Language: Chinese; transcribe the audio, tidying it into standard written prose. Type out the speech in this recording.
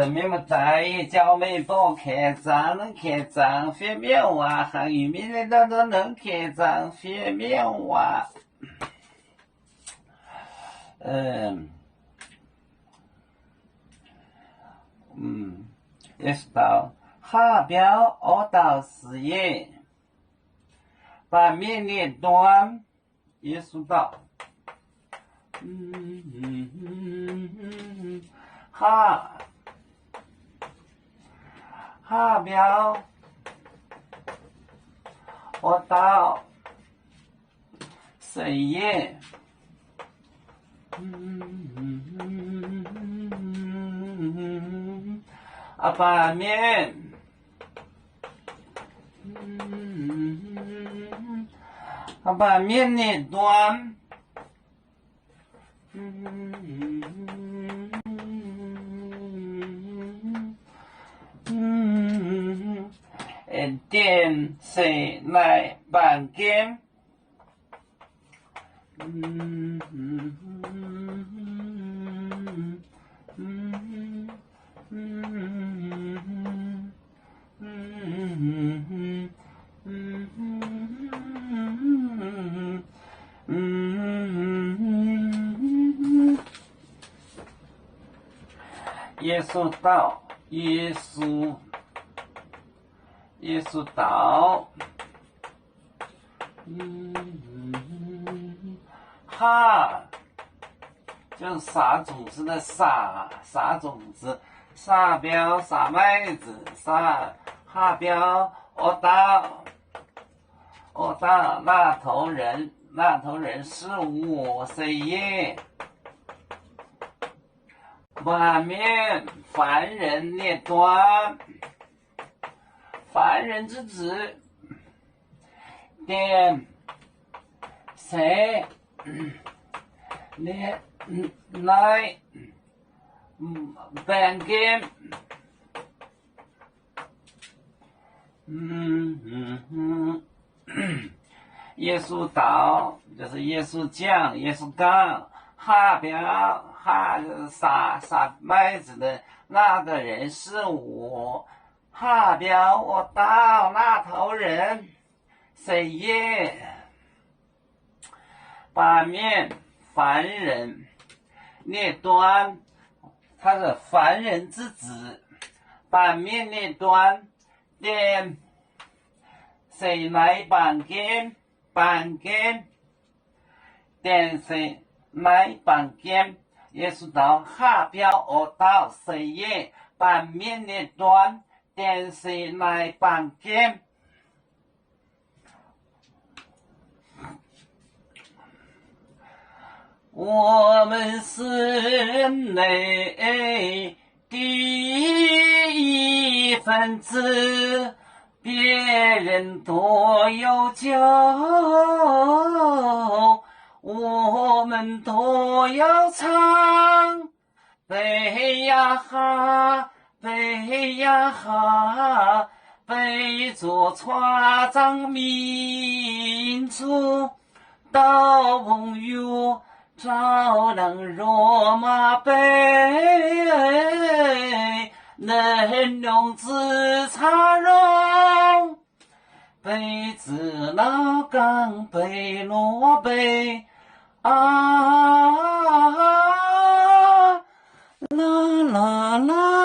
面目在教美多开张能开张非面哇，汉语名人当中能开张非面哇。也是到下标二到四页，把面列端也是到下标二到四页，把面把面列端点谁来办根耶稣道，耶稣道，哈，就是撒种子的撒种子，撒标撒麦子，哈标二到那头人是我谁耶？把面凡人列端，凡人之子，点谁列来办根耶稣道就是耶稣讲，耶稣讲，哈标哈撒麦子的那个人是我，哈标我到那头人谁耶？把面凡人列端，他是凡人之子，把面列端点谁来办根点谁来办根，耶稣道下标二到四页，把面列端点谁来办根。我们是人类第一分子，别人多有酒，我们都要唱，背呀哈，背呀哈，背着船长民族到朋友。照亮罗马杯，能用自茶容，杯子老钢杯罗杯啊，啦啦啦。